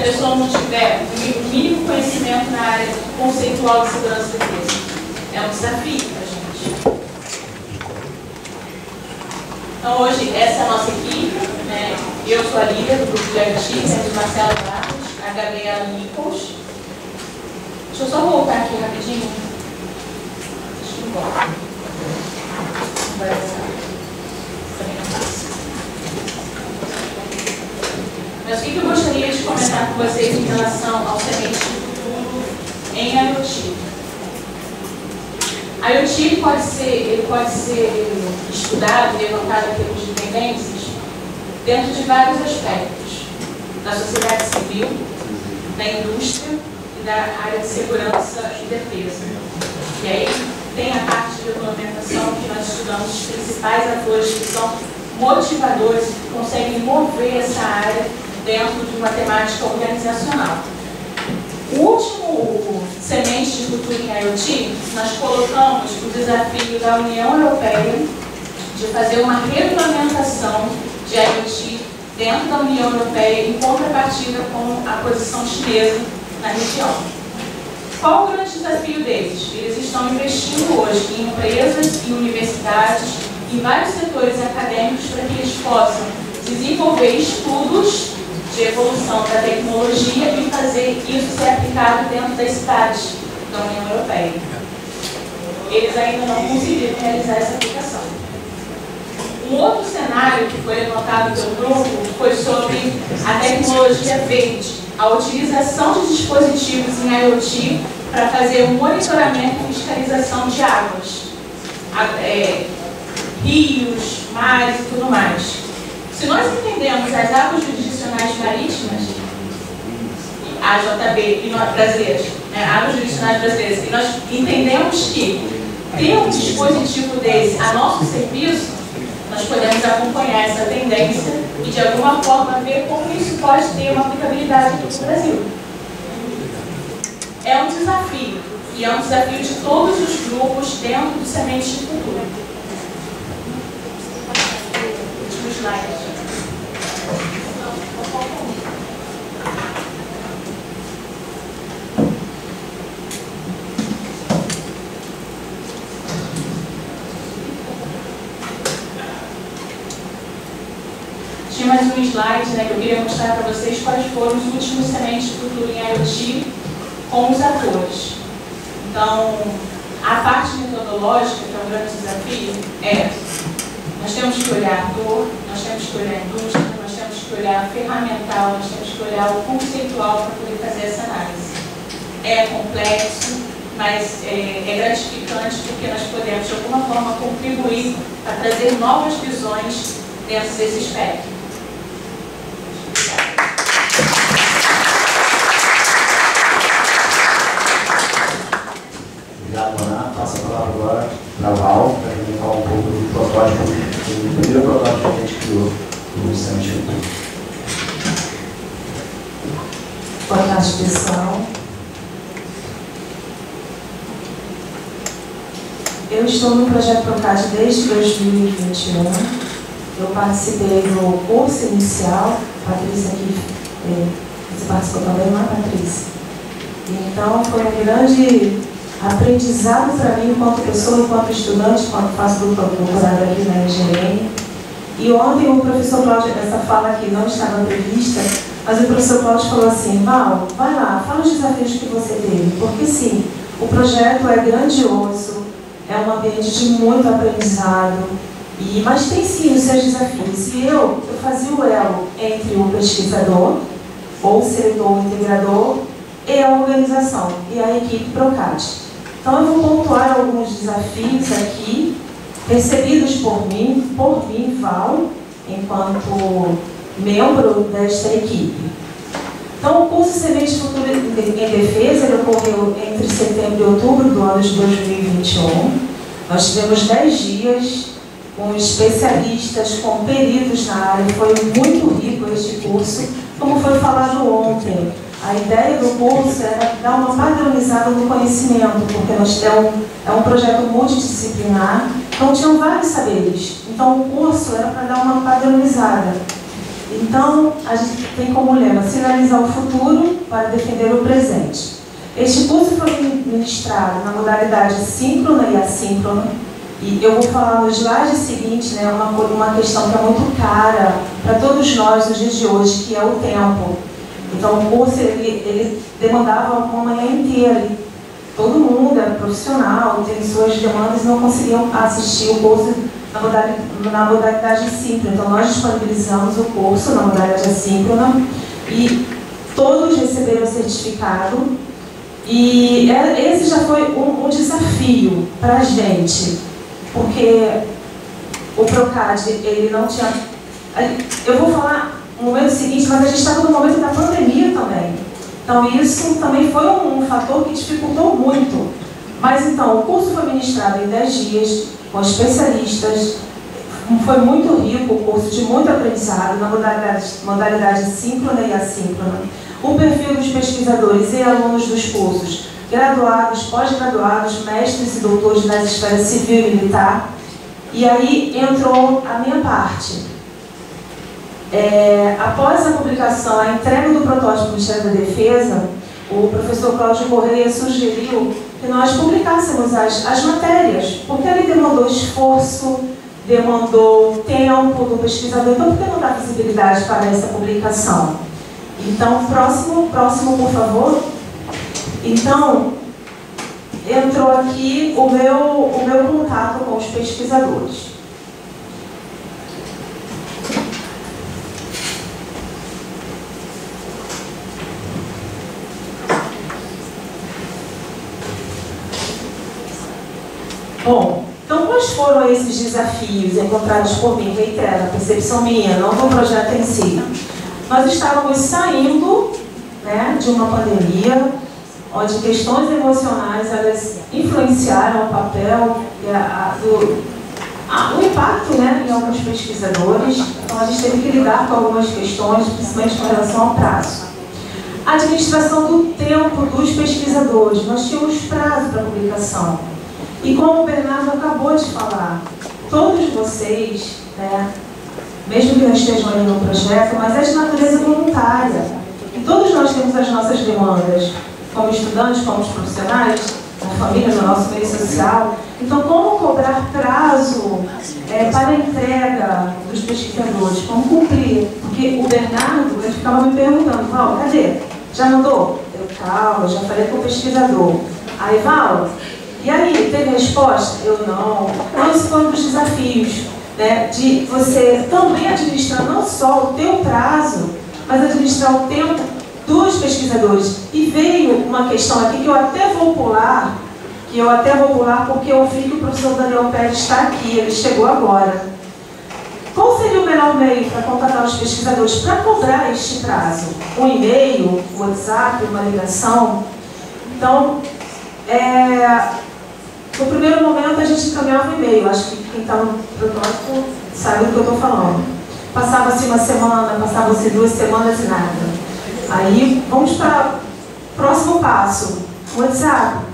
pessoa não tiver o mínimo conhecimento na área conceitual de segurança e defesa. É um desafio para a gente. Então, hoje, essa é a nossa equipe, né? Eu sou a líder do grupo de IoT, né, de Marcelo Barros, a Gabriela Nichols. Deixa eu só voltar aqui rapidinho. Deixa eu voltar. Vai passar. Mas o que eu gostaria de comentar com vocês em relação ao semente de futuro em IoT? IoT pode ser estudado, levantado em termos de tendências, dentro de vários aspectos, da sociedade civil, da indústria e da área de segurança e defesa. E aí tem a parte de regulamentação que nós estudamos os principais atores que são motivadores, que conseguem mover essa área dentro de uma temática organizacional. O último semente de futuro em IoT, nós colocamos o desafio da União Europeia de fazer uma regulamentação de IoT dentro da União Europeia em contrapartida com a posição chinesa na região. Qual o grande desafio deles? Eles estão investindo hoje em empresas, em universidades, em vários setores acadêmicos para que eles possam desenvolver estudos de evolução da tecnologia e fazer isso ser aplicado dentro das cidades da União Europeia. Eles ainda não conseguiram realizar essa aplicação. Um outro cenário que foi levantado pelo grupo foi sobre a tecnologia verde, a utilização de dispositivos em IoT para fazer o monitoramento e fiscalização de águas, rios, mares e tudo mais. Se nós entendemos as águas jurisdicionais marítimas, AJB e nós brasileiros, águas jurisdicionais brasileiras, e nós entendemos que ter um dispositivo desse a nosso serviço, nós podemos acompanhar essa tendência e de alguma forma ver como isso pode ter uma aplicabilidade aqui no Brasil. É um desafio, e é um desafio de todos os grupos dentro do Semente de Futuro. Último slide. Tinha mais um slide, né, que eu queria mostrar para vocês quais foram os últimos sementes de futuro em IoT com os atores. Então, a parte metodológica, que é um grande desafio, nós temos que olhar ator, nós temos que olhar a indústria, nós temos que olhar a ferramental, nós temos que olhar o conceitual para poder fazer essa análise. É complexo, mas é gratificante porque nós podemos, de alguma forma, contribuir para trazer novas visões dentro desse espectro. Obrigado, Ana. Passo a palavra agora para o Val, para ele falar um pouco do protótipo, do primeiro protótipo que a gente criou no Semente Futuro. Boa tarde, pessoal. Eu estou no projeto Procad desde 2021. Eu participei do curso inicial, a Patrícia aqui, você participou também, não é, Patrícia? Então, foi um grande aprendizado para mim, enquanto pessoa, enquanto estudante, quando faço doutorado aqui na EGM. E ontem o professor Cláudio, essa fala aqui não estava prevista, mas o professor Cláudio falou assim: Val, vai lá, fala os desafios que você teve, porque sim, o projeto é grandioso, é um ambiente de muito aprendizado, mas tem sim os seus desafios. E eu fazia o elo entre o pesquisador, ou o servidor integrador, e a organização, e a equipe Procad. Então eu vou pontuar alguns desafios aqui, recebidos por mim, Val, enquanto membro desta equipe. Então o curso Semente Futuro em Defesa, ele ocorreu entre setembro e outubro do ano de 2021. Nós tivemos 10 dias com especialistas, com peritos na área. Foi muito rico este curso, como foi falado ontem. A ideia do curso era dar uma padronizada no conhecimento, porque nós temos um projeto multidisciplinar, então tinham vários saberes. Então o curso era para dar uma padronizada. Então, a gente tem como lema sinalizar o futuro para defender o presente. Este curso foi ministrado na modalidade síncrona e assíncrona, e eu vou falar no slide seguinte, né, uma questão que é muito cara para todos nós nos dias de hoje, que é o tempo. Então, o curso ele demandava uma manhã inteira. Todo mundo era profissional, tem suas demandas e não conseguiam assistir o curso na modalidade síncrona. Então, nós disponibilizamos o curso na modalidade assíncrona e todos receberam o certificado. E esse já foi um desafio para a gente, porque o Procad, ele não tinha... Eu vou falar no momento seguinte, mas a gente estava no momento da pandemia também. Então, isso também foi um fator que dificultou muito. Mas, então, o curso foi ministrado em 10 dias, com especialistas. Foi muito rico, o curso de muito aprendizado, na modalidade síncrona e assíncrona. O perfil dos pesquisadores e alunos dos cursos, graduados, pós-graduados, mestres e doutores nas esferas civil e militar. E aí entrou a minha parte. Após a publicação, a entrega do protótipo do Ministério da Defesa, o professor Cláudio Correia sugeriu que nós publicássemos as matérias, porque ele demandou esforço, demandou tempo do pesquisador, então por que não dar visibilidade para essa publicação? Então, próximo, por favor. Então, entrou aqui o meu contato com os pesquisadores. Bom, então quais foram esses desafios encontrados por mim? Reitero, a percepção minha, não do projeto em si. Nós estávamos saindo, né, de uma pandemia, onde questões emocionais elas influenciaram o papel e o impacto, né, em alguns pesquisadores. Então a gente teve que lidar com algumas questões, principalmente com relação ao prazo. A administração do tempo dos pesquisadores. Nós tínhamos prazo para publicação. E como o Bernardo acabou de falar, todos vocês, né, mesmo que não estejam aí no projeto, mas é de natureza voluntária. E todos nós temos as nossas demandas, como estudantes, como profissionais, na família, no nosso meio social. Então, como cobrar prazo para a entrega dos pesquisadores? Como cumprir? Porque o Bernardo, ele ficava me perguntando, Val, cadê? Já mandou? Eu, calma, já falei com o pesquisador. Aí, Val, e aí, teve resposta? Eu não. Então, isso foi um dos desafios, né, de você também administrar não só o teu prazo, mas administrar o tempo dos pesquisadores. E veio uma questão aqui que eu até vou pular, porque eu vi que o professor Daniel Pérez está aqui, ele chegou agora. Qual seria o melhor meio para contatar os pesquisadores para cobrar este prazo? Um e-mail, um WhatsApp, uma ligação? Então, no primeiro momento a gente encaminhava um e-mail, acho que quem está no protótipo sabe do que eu estou falando. Passava-se uma semana, passavam-se 2 semanas e nada. Aí vamos para o próximo passo, o WhatsApp,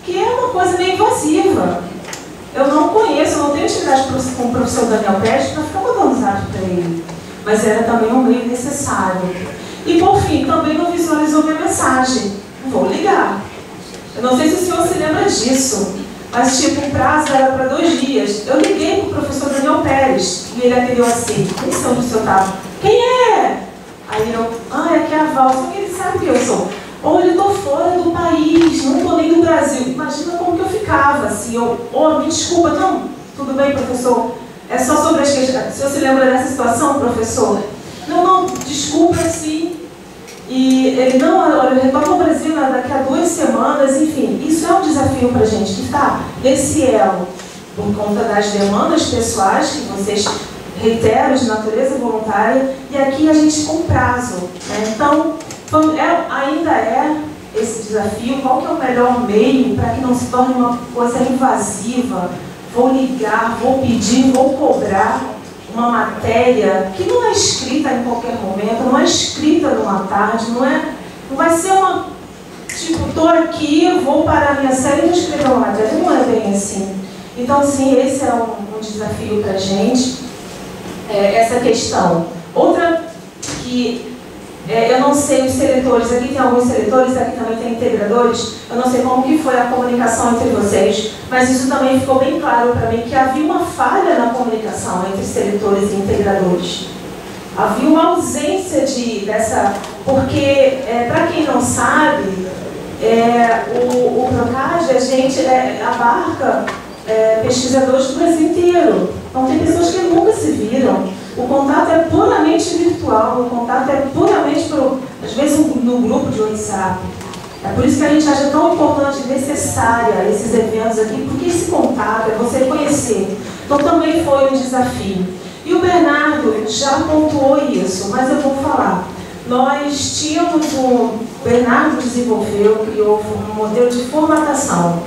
que é uma coisa meio invasiva. Eu não conheço, eu não tenho intimidade com o professor Daniel Pérez para ficar mandando WhatsApp para ele. Mas era também um meio necessário. E por fim, também não visualizou minha mensagem. Vou ligar. Eu não sei se o senhor se lembra disso. Mas, tipo, o prazo era para 2 dias. Eu liguei para o professor Daniel Pérez e ele atendeu assim: nem sei onde o senhor estava. Quem é? Aí eu, é que é a Val, só que ele sabe que eu sou. Ou eu estou fora do país, não estou nem no Brasil. Imagina como que eu ficava, assim. Me desculpa, não, tudo bem, professor. É só sobre as questões. O senhor se lembra dessa situação, professor? Não, desculpa, sim. E ele, não, olha, eu retorno ao Brasil daqui a 2 semanas, enfim. Isso é um desafio para a gente, que está esse elo, por conta das demandas pessoais, que vocês reiteram, de natureza voluntária, e aqui a gente com prazo, né? Então, ainda é esse desafio, qual que é o melhor meio para que não se torne uma coisa invasiva? Vou ligar, vou pedir, vou cobrar uma matéria que não é escrita em qualquer momento, não é escrita numa tarde, não vai ser uma, tipo, estou aqui, vou parar a minha série e vou escrever uma matéria, não é bem assim. Então, sim, esse é um desafio para a gente, essa questão. Outra que eu não sei os seletores, aqui tem alguns seletores, aqui também tem integradores, eu não sei como que foi a comunicação entre vocês, mas isso também ficou bem claro para mim, que havia uma falha na comunicação entre seletores e integradores. Havia uma ausência dessa... Porque, para quem não sabe, o Procad, a gente abarca pesquisadores do Brasil inteiro. Então, tem pessoas que nunca se viram. O contato é puramente virtual, o contato é puramente, às vezes, no grupo de WhatsApp. É por isso que a gente acha tão importante e necessária esses eventos aqui, porque esse contato é você conhecer. Então, também foi um desafio. E o Bernardo já pontuou isso, mas eu vou falar. Nós tínhamos o Bernardo desenvolveu, criou um modelo de formatação.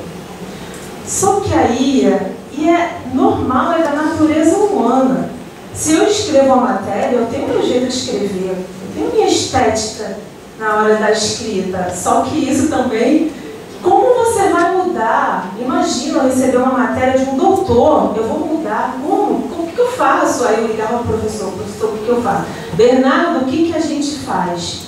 Só que aí, e é normal, é da natureza humana. Se eu escrevo uma matéria, eu tenho meu jeito de escrever, eu tenho minha estética na hora da escrita. Só que isso também, como você vai mudar? Imagina eu receber uma matéria de um doutor, eu vou mudar, como? O que eu faço? Aí eu ligava ao professor, o que eu faço? Bernardo, o que a gente faz?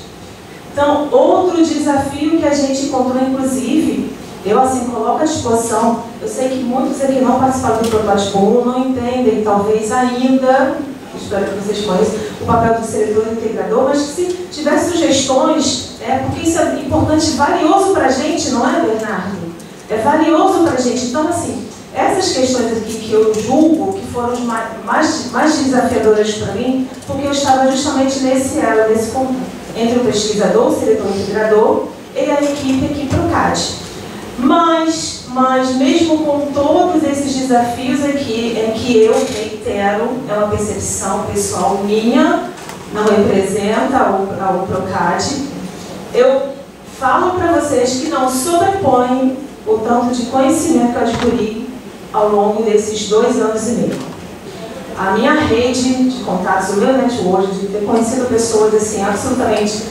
Então, outro desafio que a gente encontrou, inclusive, eu assim coloco à disposição, eu sei que muitos aqui não participaram do protótipo 1, não entendem, talvez ainda, espero que vocês conheçam, o papel do seletor integrador, mas se tiver sugestões, porque isso é importante, valioso para a gente, não é, Bernardo? É valioso para a gente. Então, assim, essas questões aqui que eu julgo que foram mais desafiadoras para mim, porque eu estava justamente nesse elo, nesse contato entre o pesquisador, o seletor integrador e a equipe aqui Procad. Mas mesmo com todos esses desafios aqui, em que eu reitero, é uma percepção pessoal minha, não representa o Procad, eu falo para vocês que não sobrepõe o tanto de conhecimento que eu adquiri ao longo desses 2 anos e meio. A minha rede de contatos, o meu network, de ter conhecido pessoas assim, absolutamente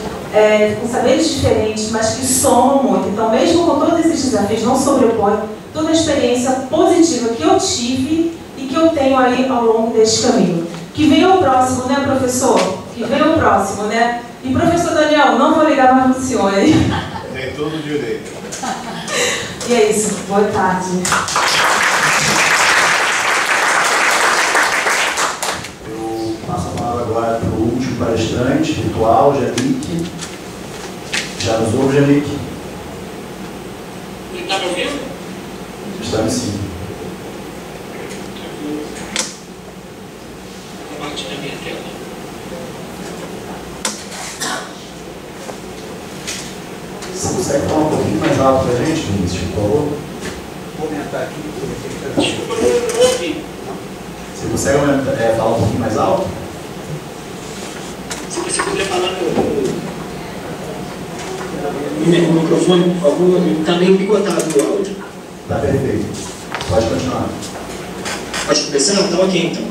com saberes diferentes, mas que somam muito. Então, mesmo com todos esses desafios, não sobrepõe toda a experiência positiva que eu tive e que eu tenho aí ao longo deste caminho. Que venha o próximo, né, professor? Que venha o próximo, né? E, professor Daniel, não vou ligar mais para o senhor aí. Tem todo o direito. E é isso. Boa tarde. Eu passo a palavra agora para o último palestrante, virtual, Janique. Já nos ouve, Janique? Ele está me ouvindo? Estamos sim. Vou compartilhar minha tela. Você consegue falar um pouquinho mais alto para a gente, Vinícius, por favor? Vou aumentar aqui. Desculpa, eu não ouvi. Você consegue falar um pouquinho mais alto? Se você puder falar no microfone, por favor, está meio picotado o áudio. Está perfeito. Pode continuar. Pode começar? Tá ok, então.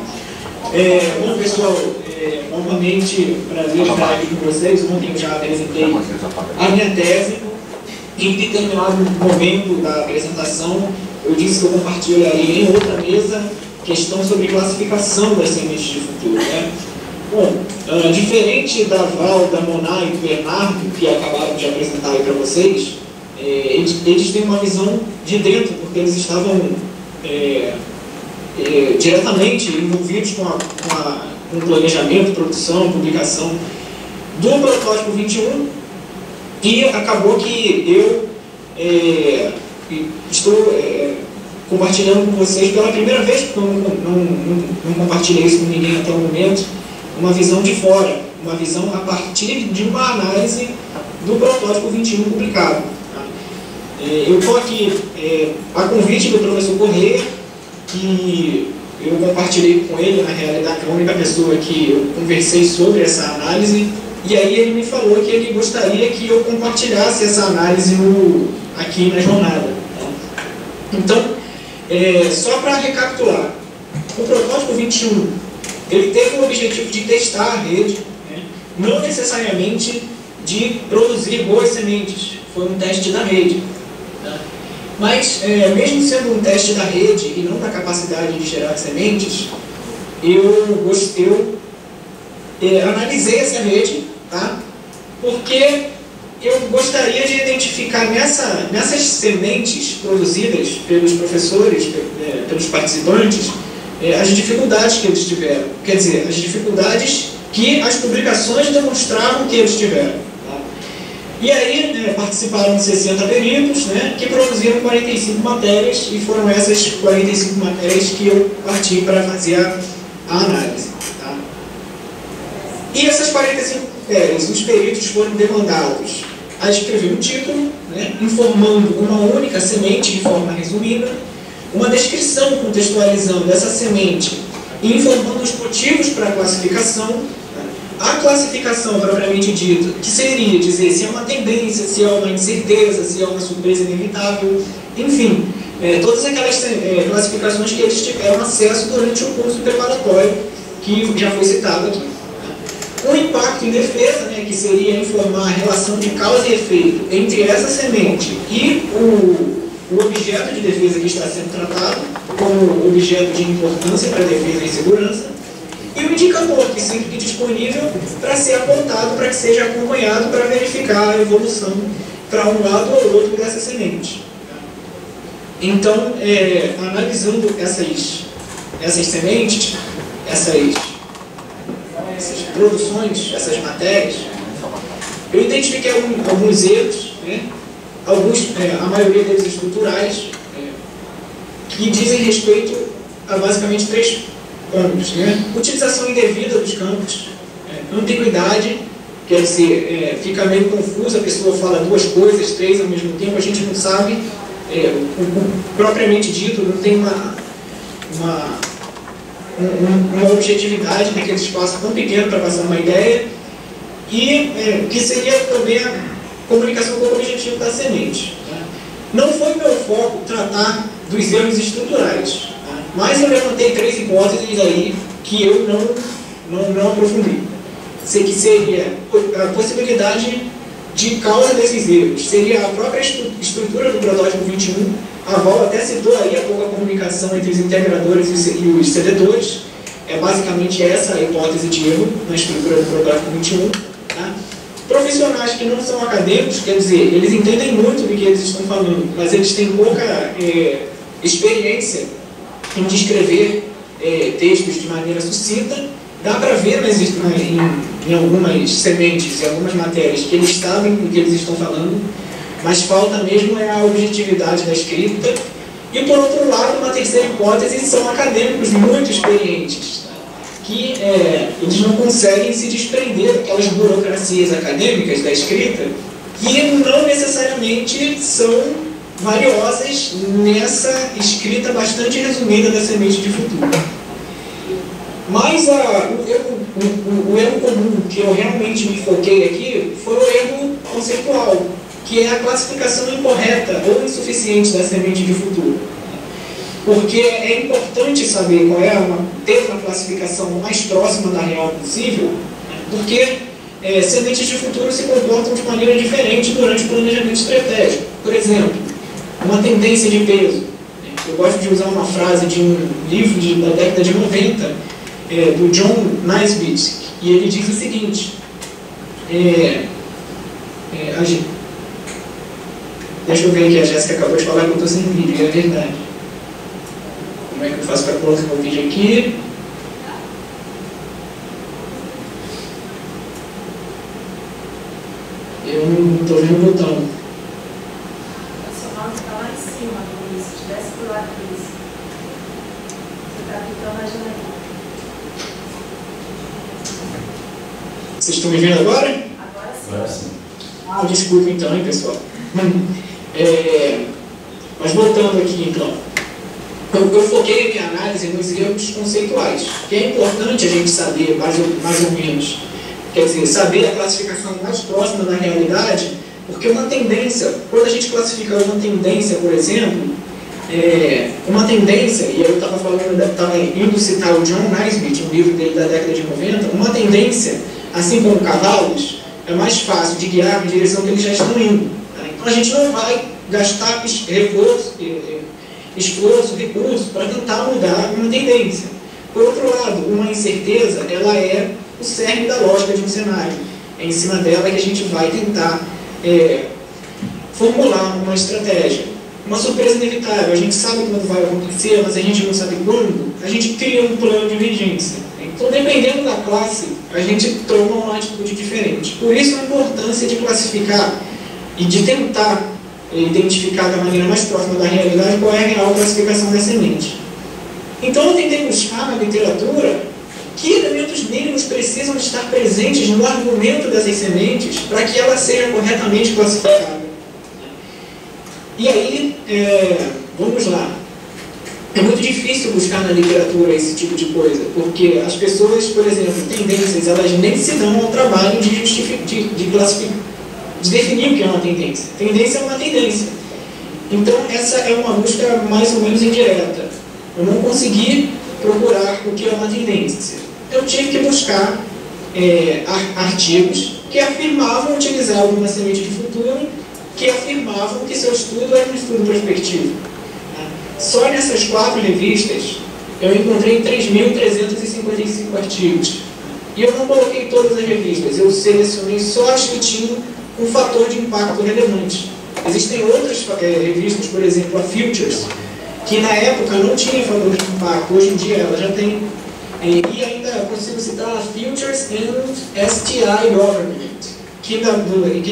Bom, pessoal, novamente, prazer estar aqui com vocês. Ontem eu já apresentei a minha tese. Em determinado momento da apresentação, eu disse que eu compartilharia em outra mesa questão sobre classificação das sementes de futuro, né? Bom, diferente da Val, da Moná e do Bernardo, que acabaram de apresentar aí para vocês, eles têm uma visão de dentro, porque eles estavam diretamente envolvidos com o planejamento, produção, publicação do protótipo 21, e acabou que eu estou compartilhando com vocês pela primeira vez, porque eu não compartilhei isso com ninguém até o momento, uma visão de fora, uma visão a partir de uma análise do protótipo 21 publicado. Eu estou aqui a convite do professor Corrêa, que eu compartilhei com ele, na realidade, é a única pessoa que eu conversei sobre essa análise, e aí ele me falou que ele gostaria que eu compartilhasse essa análise aqui na jornada. Então, só para recapitular, o protótipo 21 ele teve o objetivo de testar a rede, né? Não necessariamente de produzir boas sementes, foi um teste da rede. Né? Mas, mesmo sendo um teste da rede e não da capacidade de gerar sementes, eu analisei essa rede tá? Porque eu gostaria de identificar nessas sementes produzidas pelos professores, pelos participantes, as dificuldades que eles tiveram. Quer dizer, as dificuldades que as publicações demonstravam que eles tiveram. Tá? E aí participaram de 60 peritos, que produziram 45 matérias, e foram essas 45 matérias que eu parti para fazer a análise. Tá? E essas 45 matérias, os peritos foram demandados a escrever um título, informando uma única semente de forma resumida, uma descrição contextualizando essa semente e informando os motivos para a classificação. A classificação propriamente dita, que seria dizer se é uma tendência, se é uma incerteza, se é uma surpresa inevitável, enfim, todas aquelas classificações que eles tiveram acesso durante o curso preparatório, que já foi citado aqui. O impacto em defesa, que seria informar a relação de causa e efeito entre essa semente e o objeto de defesa que está sendo tratado, como objeto de importância para a defesa e segurança, e o indicador, que sempre fique disponível para ser apontado, para que seja acompanhado, para verificar a evolução para um lado ou outro dessa semente. Então, analisando essas sementes, essas produções, essas matérias, eu identifiquei alguns erros, a maioria deles estruturais, que dizem respeito a basicamente 3 pontos. Utilização indevida dos campos, ambiguidade, quer dizer, fica meio confuso, a pessoa fala 2 coisas, 3 ao mesmo tempo, a gente não sabe, propriamente dito, não tem uma objetividade naquele espaço tão pequeno para passar uma ideia, e que seria também a comunicação com o objetivo da semente. Não foi meu foco tratar dos erros estruturais, mas eu levantei 3 hipóteses aí que eu não aprofundei. Que seria a possibilidade de causa desses erros, seria a própria estrutura do protótipo 21. A Val até citou aí a pouca comunicação entre os integradores e os cededores. É basicamente essa a hipótese de erro na estrutura do protótipo 21. Tá? Profissionais que não são acadêmicos, quer dizer, eles entendem muito do que eles estão falando, mas eles têm pouca experiência em descrever textos de maneira sucinta. Dá para ver em algumas sementes, em algumas matérias, que eles sabem do que eles estão falando, mas falta mesmo a objetividade da escrita. E, por outro lado, uma terceira hipótese, são acadêmicos muito experientes, que eles não conseguem se desprender daquelas burocracias acadêmicas da escrita, que não necessariamente são valiosas nessa escrita bastante resumida da semente de futuro. Mas o erro comum que eu realmente me foquei aqui foi o erro conceitual, que é a classificação incorreta ou insuficiente da semente de futuro. Porque é importante saber ter uma classificação mais próxima da real possível, porque sementes de futuro se comportam de maneira diferente durante o planejamento estratégico. Por exemplo, uma tendência de peso. Eu gosto de usar uma frase de um livro da década de 90, do John Naisbitt, e ele diz o seguinte: deixa eu ver aqui, a Jéssica acabou de falar que eu estou sem vídeo, e é verdade. Como é que eu faço para colocar o vídeo aqui? Eu não estou vendo o botão. O seu nome está lá em cima, Luiz. Se tivesse por lá, Luiz. Você está clicando na janela. Vocês estão me vendo agora? Agora sim. Agora sim. Desculpa então, hein, pessoal. Mas voltando aqui, então. Eu foquei a minha análise nos erros conceituais, que é importante a gente saber, mais ou menos, quer dizer, saber a classificação mais próxima da realidade, porque uma tendência, quando a gente classifica uma tendência, por exemplo, uma tendência, e eu estava indo citar o John Naisbitt, um livro dele da década de 90, uma tendência, assim como cavalos, é mais fácil de guiar em direção que eles já estão indo. Tá? Então a gente não vai gastar esforço, recurso para tentar mudar uma tendência. Por outro lado, uma incerteza, ela é o cerne da lógica de um cenário. é em cima dela que a gente vai tentar formular uma estratégia. Uma surpresa inevitável, a gente sabe quando vai acontecer, mas a gente não sabe quando, a gente cria um plano de emergência. Então, dependendo da classe, a gente toma uma atitude diferente. Por isso, a importância de classificar e de tentar identificar da maneira mais próxima da realidade qual é a real classificação da semente. Então, eu tentei buscar na literatura que elementos mínimos precisam estar presentes no argumento dessas sementes para que ela seja corretamente classificada. E aí, vamos lá. É muito difícil buscar na literatura esse tipo de coisa, porque as pessoas, por exemplo, tendências, elas nem se dão ao trabalho de classificar, de definir o que é uma tendência. Tendência é uma tendência. Então, essa é uma busca mais ou menos indireta. Eu não consegui procurar o que é uma tendência. Eu tive que buscar artigos que afirmavam utilizar alguma semente de futuro, que afirmavam que seu estudo era um estudo prospectivo. Só nessas 4 revistas eu encontrei 3.355 artigos. E eu não coloquei todas as revistas, eu selecionei só as que tinham um fator de impacto relevante. Existem outras revistas, por exemplo, a Futures, que na época não tinha fator de impacto, hoje em dia ela já tem. E ainda consigo citar a Futures and STI Government, que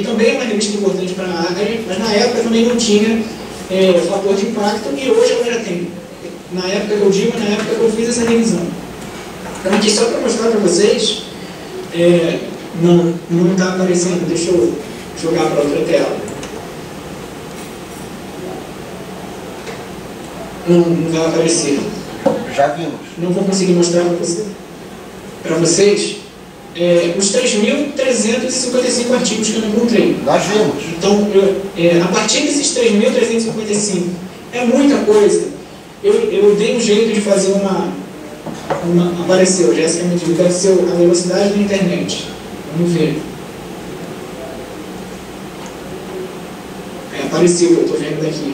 também é uma revista importante para a área, mas na época também não tinha fator de impacto, e hoje ela já tem. Na época que eu digo, na época que eu fiz essa revisão. Então aqui só para mostrar para vocês, não está aparecendo, deixa eu jogar para outra tela. Não vai aparecer. Já vimos. Não vou conseguir mostrar para vocês os 3.355 artigos que eu encontrei. Nós vimos. Então, a partir desses 3.355, é muita coisa. Eu dei um jeito de fazer apareceu, Jéssica me disse, apareceu a velocidade da internet. Vamos ver. Apareceu, eu estou vendo daqui.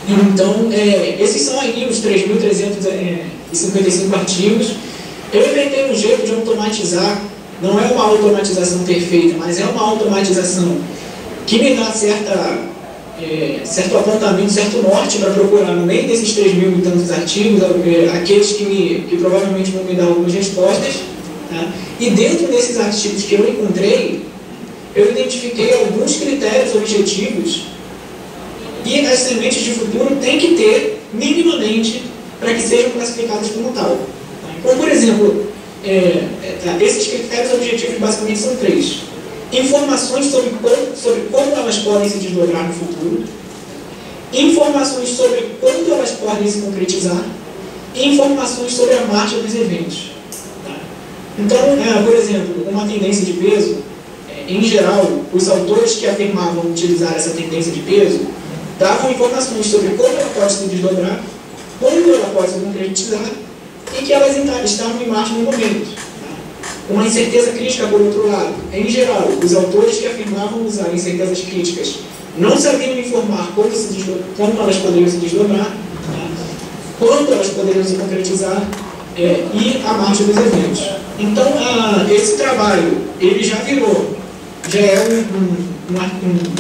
Então, esses são aí os 3.355 artigos. Eu inventei um jeito de automatizar, não é uma automatização perfeita, mas é uma automatização que me dá certo apontamento, certo norte para procurar no meio desses 3.000 e tantos artigos, aqueles que provavelmente vão me dar algumas respostas. Tá? E dentro desses artigos que eu encontrei, eu identifiquei alguns critérios objetivos e as sementes de futuro têm que ter, minimamente, para que sejam classificadas como tal. Então, por exemplo, esses critérios objetivos basicamente são 3. Informações sobre como elas podem se desdobrar no futuro, informações sobre quando elas podem se concretizar e informações sobre a marcha dos eventos. Então, por exemplo, uma tendência de peso, em geral, os autores que afirmavam utilizar essa tendência de peso davam informações sobre como ela pode se desdobrar, quando ela pode se concretizar e que elas estavam em marcha no momento. Uma incerteza crítica, por outro lado. Em geral, os autores que afirmavam usar incertezas críticas não sabiam informar como elas poderiam se desdobrar, quando elas poderiam se concretizar e a marcha dos eventos. Então, esse trabalho, ele já é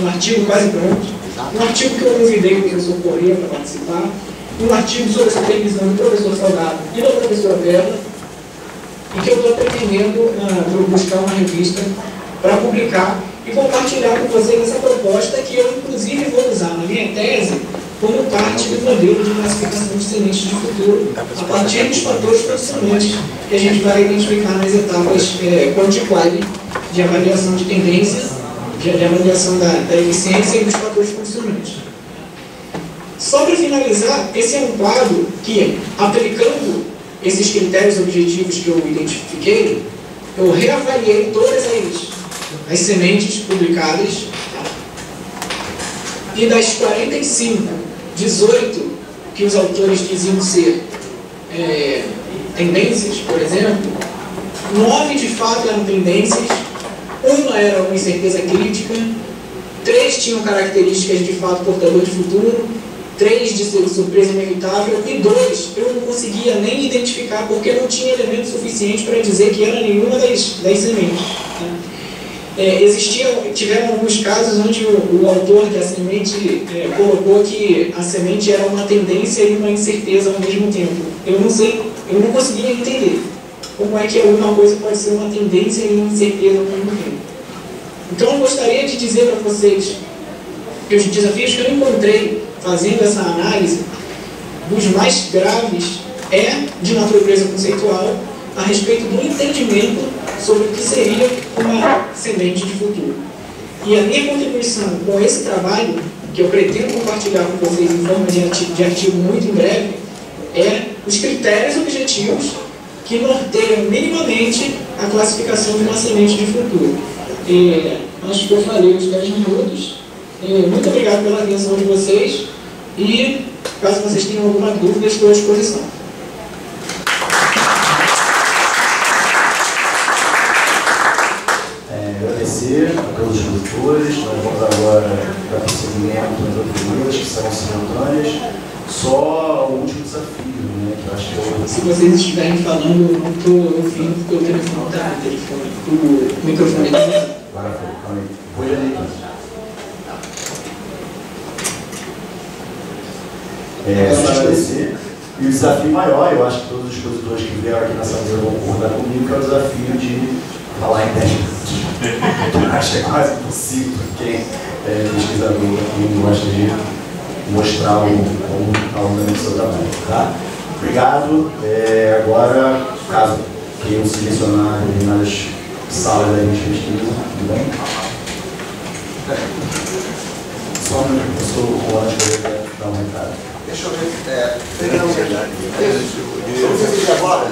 um artigo quase pronto, um artigo que eu convidei o professor Corrêa para participar, um artigo sobre a supervisão do professor Salgado e da professora Bela, e que eu estou pretendendo buscar uma revista para publicar e compartilhar com vocês essa proposta que eu, inclusive, vou usar na minha tese como parte do modelo de classificação de sementes de futuro, a partir dos fatores condicionantes que a gente vai identificar nas etapas quanti-quali de avaliação de tendência, de avaliação da eficiência e dos fatores condicionantes. Só para finalizar, esse é um quadro que, aplicando esses critérios objetivos que eu identifiquei, eu reavaliei todas as sementes publicadas, e das 45, 18 que os autores diziam ser tendências, por exemplo, 9 de fato eram tendências, uma era uma incerteza crítica, 3 tinham características de fato portador de futuro, 3 de surpresa inevitável e 2 eu não conseguia nem identificar porque não tinha elemento suficiente para dizer que era nenhuma das sementes. Né? Tiveram alguns casos onde o autor da semente colocou que a semente era uma tendência e uma incerteza ao mesmo tempo. Eu não conseguia entender como é que alguma coisa pode ser uma tendência e uma incerteza ao mesmo tempo. Então eu gostaria de dizer para vocês que os desafios que eu encontrei fazendo essa análise, dos mais graves é de natureza conceitual a respeito do entendimento sobre o que seria uma semente de futuro. E a minha contribuição com esse trabalho, que eu pretendo compartilhar com vocês em forma de artigo muito em breve, é os critérios objetivos que norteiam minimamente a classificação de uma semente de futuro. Acho que eu falei os 10 minutos. Muito obrigado pela atenção de vocês e, caso vocês tenham alguma dúvida, estou à disposição. Agradecer a todos os produtores. Nós vamos agora dar prosseguimento às outras linhas que serão simultâneas. Só o último desafio, né? Que eu acho que eu... Se vocês estiverem falando, eu não estou ouvindo porque o telefone está o microfone está. Agora foi, calma aí. Depois já dei só agradecer. E o desafio maior, eu acho que todos os expositores que vieram aqui nessa mesa vão concordar comigo, que é o desafio de falar em 10 minutos. Acho que é quase impossível para quem é pesquisador e gosta de mostrar o andamento do seu trabalho. Tá? Obrigado. Agora, caso queiram selecionar determinadas salas da gente pesquisa, tudo bem? Só um minuto, eu sou o Ronald, que eu vou dar um recado. Deixa eu ver. Não sei se agora.